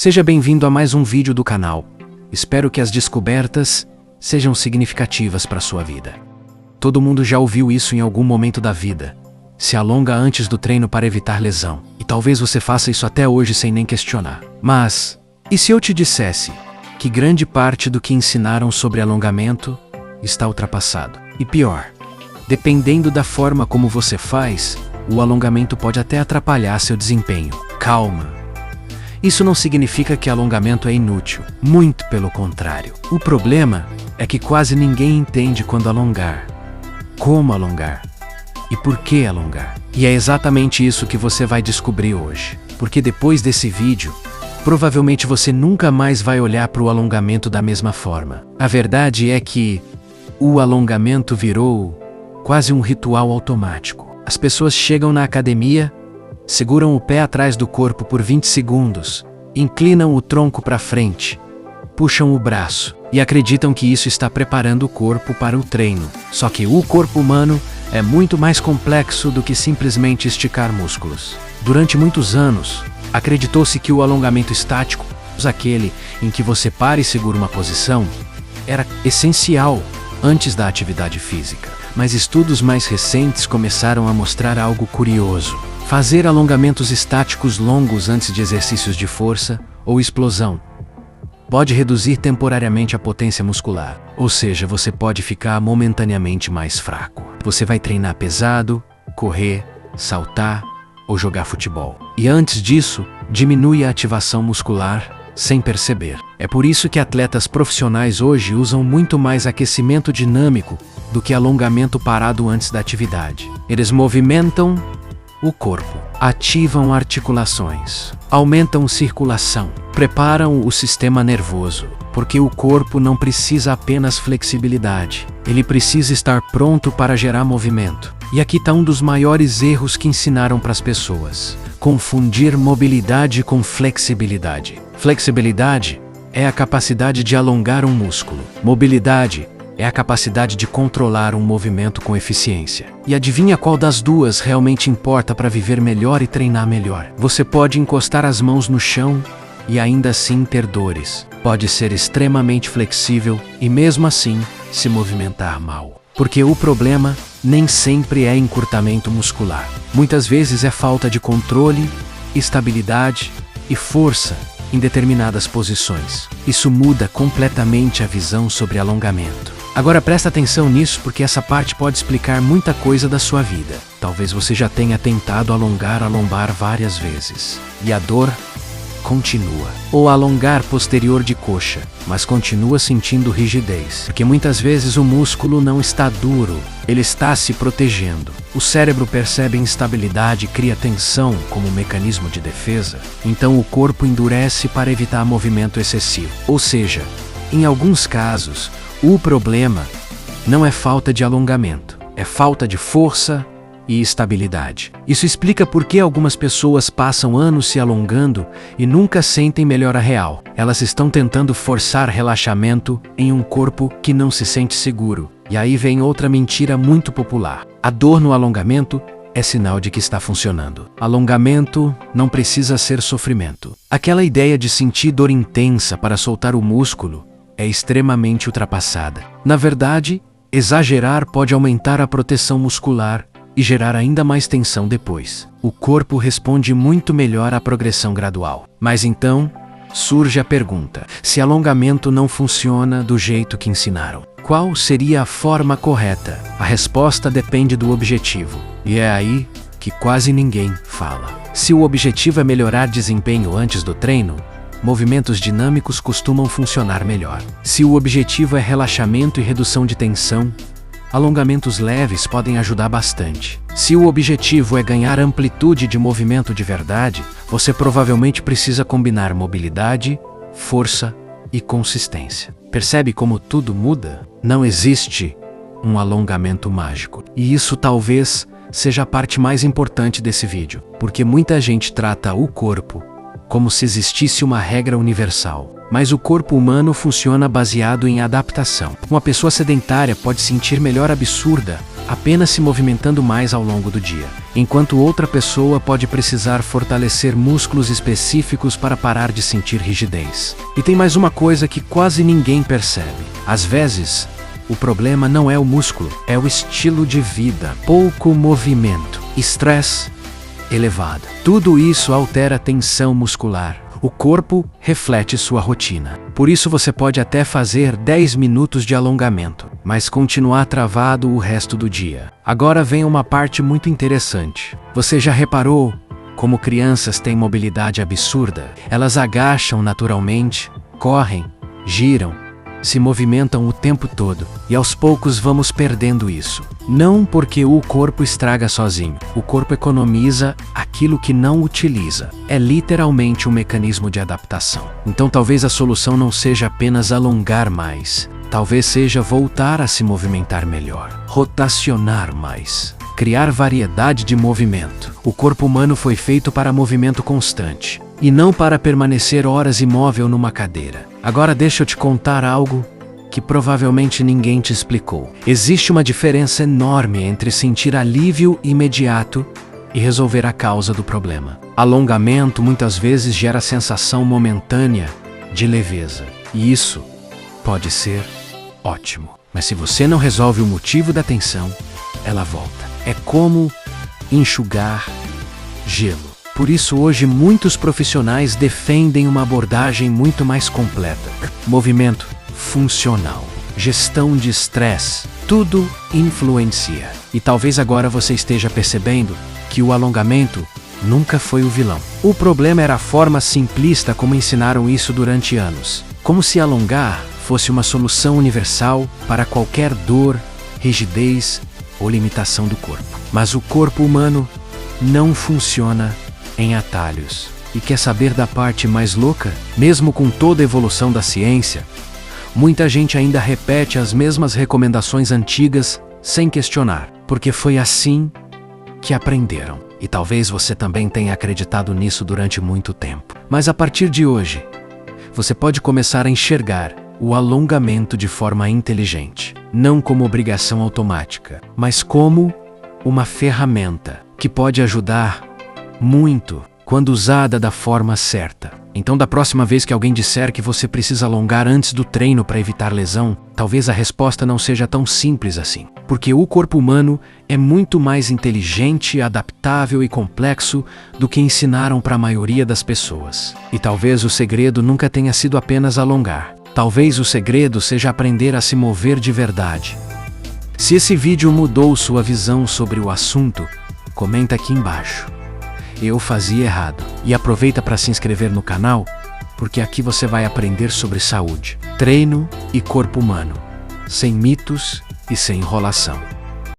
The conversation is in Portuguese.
Seja bem-vindo a mais um vídeo do canal. Espero que as descobertas sejam significativas para sua vida. Todo mundo já ouviu isso em algum momento da vida. Se alonga antes do treino para evitar lesão. E talvez você faça isso até hoje sem nem questionar. Mas, e se eu te dissesse que grande parte do que ensinaram sobre alongamento está ultrapassado? E pior, dependendo da forma como você faz, o alongamento pode até atrapalhar seu desempenho. Calma. Isso não significa que alongamento é inútil. Muito pelo contrário. O problema é que quase ninguém entende quando alongar, como alongar e por que alongar. E é exatamente isso que você vai descobrir hoje. Porque depois desse vídeo, provavelmente você nunca mais vai olhar para o alongamento da mesma forma. A verdade é que o alongamento virou quase um ritual automático. As pessoas chegam na academia, seguram o pé atrás do corpo por 20 segundos, inclinam o tronco para frente, puxam o braço e acreditam que isso está preparando o corpo para o treino. Só que o corpo humano é muito mais complexo do que simplesmente esticar músculos. Durante muitos anos, acreditou-se que o alongamento estático, aquele em que você para e segura uma posição, era essencial antes da atividade física. Mas estudos mais recentes começaram a mostrar algo curioso. Fazer alongamentos estáticos longos antes de exercícios de força ou explosão pode reduzir temporariamente a potência muscular. Ou seja, você pode ficar momentaneamente mais fraco. Você vai treinar pesado, correr, saltar ou jogar futebol. E antes disso, diminui a ativação muscular sem perceber. É por isso que atletas profissionais hoje usam muito mais aquecimento dinâmico do que alongamento parado antes da atividade. Eles movimentam o corpo, ativam articulações, aumentam circulação, preparam o sistema nervoso, porque o corpo não precisa apenas flexibilidade, ele precisa estar pronto para gerar movimento. E aqui está um dos maiores erros que ensinaram para as pessoas: confundir mobilidade com flexibilidade. Flexibilidade é a capacidade de alongar um músculo. Mobilidade é a capacidade de controlar um movimento com eficiência. E adivinha qual das duas realmente importa para viver melhor e treinar melhor? Você pode encostar as mãos no chão e ainda assim ter dores. Pode ser extremamente flexível e mesmo assim se movimentar mal. Porque o problema nem sempre é encurtamento muscular. Muitas vezes é falta de controle, estabilidade e força em determinadas posições. Isso muda completamente a visão sobre alongamento. Agora presta atenção nisso, porque essa parte pode explicar muita coisa da sua vida. Talvez você já tenha tentado alongar a lombar várias vezes e a dor continua. Ou alongar posterior de coxa, mas continua sentindo rigidez. Porque muitas vezes o músculo não está duro, ele está se protegendo. O cérebro percebe instabilidade e cria tensão como mecanismo de defesa. Então o corpo endurece para evitar movimento excessivo. Ou seja, em alguns casos, o problema não é falta de alongamento, é falta de força e estabilidade. Isso explica por que algumas pessoas passam anos se alongando e nunca sentem melhora real. Elas estão tentando forçar relaxamento em um corpo que não se sente seguro. E aí vem outra mentira muito popular: a dor no alongamento é sinal de que está funcionando. Alongamento não precisa ser sofrimento. Aquela ideia de sentir dor intensa para soltar o músculo é extremamente ultrapassada. Na verdade, exagerar pode aumentar a proteção muscular e gerar ainda mais tensão depois. O corpo responde muito melhor à progressão gradual. Mas então, surge a pergunta: se alongamento não funciona do jeito que ensinaram, qual seria a forma correta? A resposta depende do objetivo. E é aí que quase ninguém fala. Se o objetivo é melhorar desempenho antes do treino, movimentos dinâmicos costumam funcionar melhor. Se o objetivo é relaxamento e redução de tensão, alongamentos leves podem ajudar bastante. Se o objetivo é ganhar amplitude de movimento de verdade, você provavelmente precisa combinar mobilidade, força e consistência. Percebe como tudo muda? Não existe um alongamento mágico. E isso talvez seja a parte mais importante desse vídeo, porque muita gente trata o corpo como se existisse uma regra universal. Mas o corpo humano funciona baseado em adaptação. Uma pessoa sedentária pode sentir melhor absurda apenas se movimentando mais ao longo do dia, enquanto outra pessoa pode precisar fortalecer músculos específicos para parar de sentir rigidez. E tem mais uma coisa que quase ninguém percebe. Às vezes, o problema não é o músculo, é o estilo de vida. Pouco movimento, estresse elevado. Tudo isso altera a tensão muscular. O corpo reflete sua rotina. Por isso você pode até fazer 10 minutos de alongamento, mas continuar travado o resto do dia. Agora vem uma parte muito interessante. Você já reparou como crianças têm mobilidade absurda? Elas agacham naturalmente, correm, giram, se movimentam o tempo todo, e aos poucos vamos perdendo isso. Não porque o corpo estraga sozinho, o corpo economiza aquilo que não utiliza. É literalmente um mecanismo de adaptação. Então talvez a solução não seja apenas alongar mais, talvez seja voltar a se movimentar melhor, rotacionar mais, criar variedade de movimento. O corpo humano foi feito para movimento constante, e não para permanecer horas imóvel numa cadeira. Agora deixa eu te contar algo que provavelmente ninguém te explicou. Existe uma diferença enorme entre sentir alívio imediato e resolver a causa do problema. Alongamento muitas vezes gera a sensação momentânea de leveza, e isso pode ser ótimo. Mas se você não resolve o motivo da tensão, ela volta. É como enxugar gelo. Por isso hoje muitos profissionais defendem uma abordagem muito mais completa. Movimento funcional, gestão de estresse, tudo influencia. E talvez agora você esteja percebendo que o alongamento nunca foi o vilão. O problema era a forma simplista como ensinaram isso durante anos. Como se alongar fosse uma solução universal para qualquer dor, rigidez ou limitação do corpo. Mas o corpo humano não funciona em atalhos. E quer saber da parte mais louca? Mesmo com toda a evolução da ciência, muita gente ainda repete as mesmas recomendações antigas sem questionar, porque foi assim que aprenderam. E talvez você também tenha acreditado nisso durante muito tempo. Mas a partir de hoje, você pode começar a enxergar o alongamento de forma inteligente, não como obrigação automática, mas como uma ferramenta que pode ajudar muito quando usada da forma certa. Então, da próxima vez que alguém disser que você precisa alongar antes do treino para evitar lesão, talvez a resposta não seja tão simples assim. Porque o corpo humano é muito mais inteligente, adaptável e complexo do que ensinaram para a maioria das pessoas. E talvez o segredo nunca tenha sido apenas alongar. Talvez o segredo seja aprender a se mover de verdade. Se esse vídeo mudou sua visão sobre o assunto, comenta aqui embaixo. Eu fazia errado. E aproveita para se inscrever no canal, porque aqui você vai aprender sobre saúde, treino e corpo humano, sem mitos e sem enrolação.